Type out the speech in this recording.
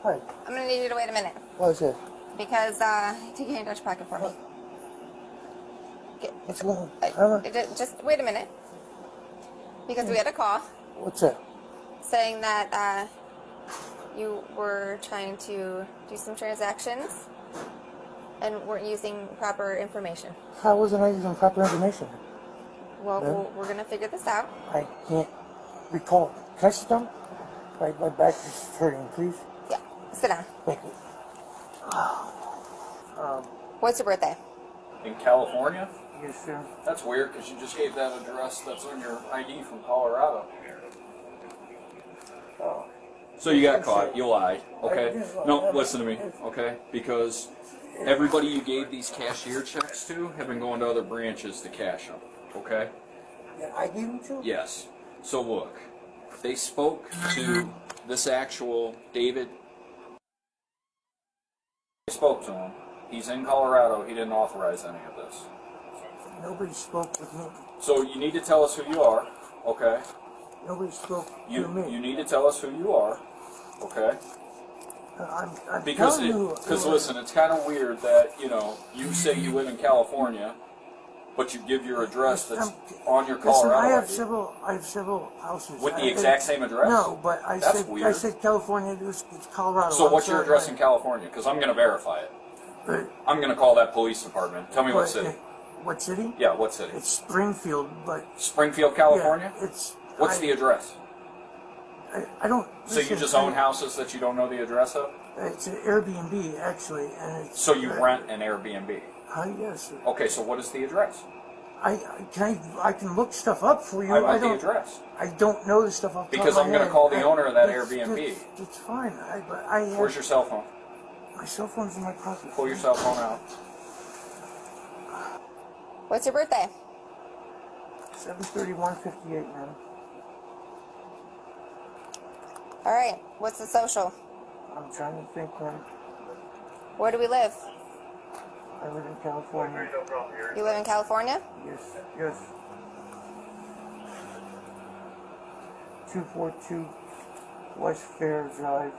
Hi. I'm gonna need you to wait a minute. What is it? Because, take your hand out your pocket for me. What's going on? Just wait a minute. Because we had a call What's that? saying that, you were trying to do some transactions and weren't using proper information. How wasn't I using proper information? Well, we're gonna figure this out. I can't recall. Can I sit down? My back is hurting, please. Yeah, sit down. Thank you. What's your birthday? In California? Yes, sir. That's weird because you just gave that address that's on your ID from Colorado. Oh. So you got caught. You lied. Okay? No, listen to me. Okay? Because everybody you gave these cashier checks to have been going to other branches to cash them. Okay? Yeah, I gave them to? Yes. So look, they spoke to this actual David. They spoke to him. He's in Colorado. He didn't authorize any of this. Nobody spoke with me. So you need to tell us who you are. Okay? Nobody spoke You to me. need to tell us who you are. Okay? I'm Because telling you. listen, it's kind of weird that, you say you live in California, but you give your address that's on your Colorado I have ID. I have several houses. With the exact same address? No, but That's weird. I said California, it's Colorado. So I'm what's your sorry, address in California? Because I'm going to verify it. But, I'm going to call that police department. Tell me what city. What city? Yeah, what city? It's Springfield, but... Springfield, California? Yeah, it's... What's the address? I don't... So you just own houses that you don't know the address of? It's an Airbnb, actually, and it's... So you rent an Airbnb? Yes. Okay, so what is the address? I can look stuff up for you. I want the address. I don't know the stuff off the top Because of I'm my going to head. call the owner of that Airbnb. It's fine. Where's your cell phone? My cell phone's in my pocket. Pull your cell phone out. What's your birthday? 7/31/58, man. All right. What's the social? I'm trying to think, man. Where do we live? I live in California. You live in California? Yes. 242 West Fair Drive.